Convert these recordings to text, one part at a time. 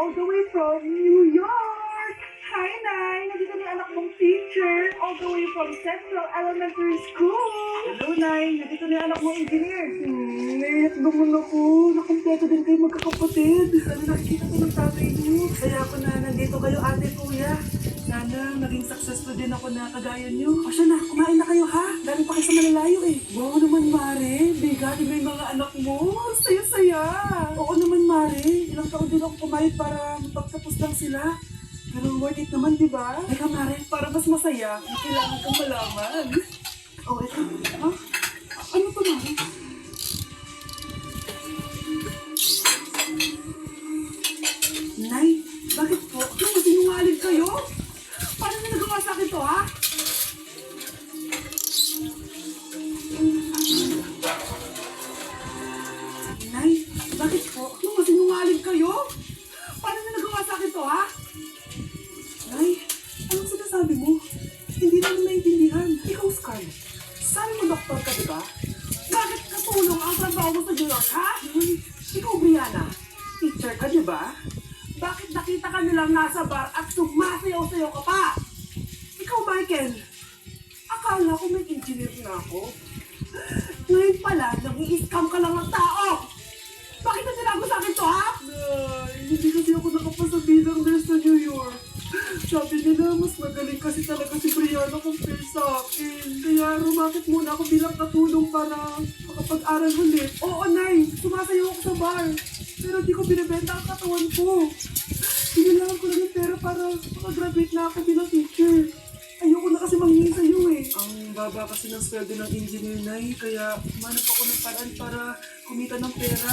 all the way from New York! Hi, Nay! Nandito na yung anak mong teacher, all the way from Central Elementary School! Hello, Nay! Nandito na yung anak mong engineer! Naiyak naman ako. Nakumpleto din kayo magkakapatid. Sana nakikita ko ng tatay niyo. Kaya ako na nandito kayo, ate, kuya. Sana naging successful din ako na kagaya niyo. O siya na, kumain na kayo ha? Dami pa kayo sa malalayo eh. Oo naman, Mare. Bigati mo yung mga anak mo. Saya-saya. Oo naman, Mare. Ilang taon din ako kumain para magpagtapos lang sila. Pero worth it naman, di ba? Teka, Mare, para mas masaya, may kailangan kang malaman. Oh, ito. Ha? Ano to, Mare? Nay, bakit po? Ano, sinungaling kayo? Paano na nagawa sa akin to, ha? Nay, bakit po? Ano, sinungaling kayo? Paano na nagawa sa akin to, ha? Nay, anong sinasabi mo? Hindi naman naiintindihan. Ikaw, Sky. Sabi mo, doktor ka, diba? Bakit katulong ang trabaho mo sa New York, ha? Ikaw, Brianna. Teacher ka, diba? Bakit nakita ka nilang nasa bar at sumasayaw-sayaw ka pa? Ikaw, Michael. Akala ko may engineer na ako. Ngayon pala, nag-i-scam ka lang ng tao. Bakit na tinago sa akin to, ha? Nay, hindi kasi ako nakapasa bilang nurse sa New York. Sabi nila, mas magaling kasi talaga si Brianna compare sa akin. Kaya rumakit muna ako bilang katulong para makapag-aral ulit. Oo, Nay, sumasayaw ako sa bar. Pero di ko binibenta ang katawan ko. Kailangan ko lang yung pera para makagraduate na ako bilang teacher. Ayoko na kasi manghingi sa'yo eh. Ang baba kasi ng sweldo ng engineer, Nay. Kaya manap ako ng paraan para kumita ng pera.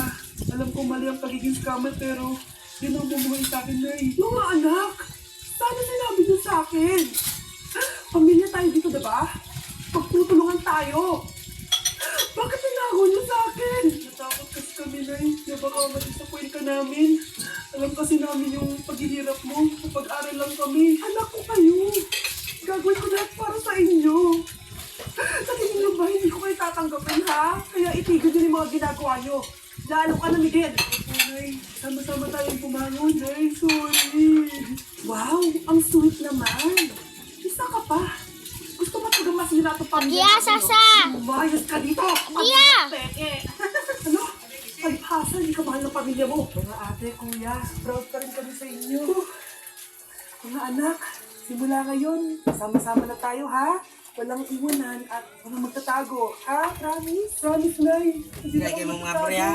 Alam ko mali ang pagiging scammer pero yun ang bumuhay sa akin, Nay. Mga anak! Sana sinabi niyo sa akin. Pamilya tayo dito, diba? Pagtutulungan tayo. Bakit tinago niyo sa akin? Natakot kasi kami, Nay. Na baka ma-disappoint ka namin. Alam kasi namin yung paghihirap mo. Kapag-aral lang kami. Anak ko kayo. Gagawin ko lahat para sa inyo. Sa tingin niyo ba, hindi ko kayo tatanggapin, ha? Kaya itigil niyo yung mga ginagawa niyo. Lalo ka na, Miguel. Opo, Nay. Sama-sama tayong pumangon, Nay. Sorry. Wow, ang sweet naman. Isa ka pa. Gusto mo talaga mas nila ito pamilya? Dia, Sasa! Umayos ka dito! Dia! Peke! Ano? Ay, Hasa, hindi ka mahal ng pamilya mo. Mga ate, kuya, proud pa rin kami sa inyo. Mga anak, simula ngayon, sama-sama na tayo, ha? Walang iwanan at walang magtatago, ha? Promise? Promise, Nay. Hindi na Kaya kami mo mga magtatago. pre, ha?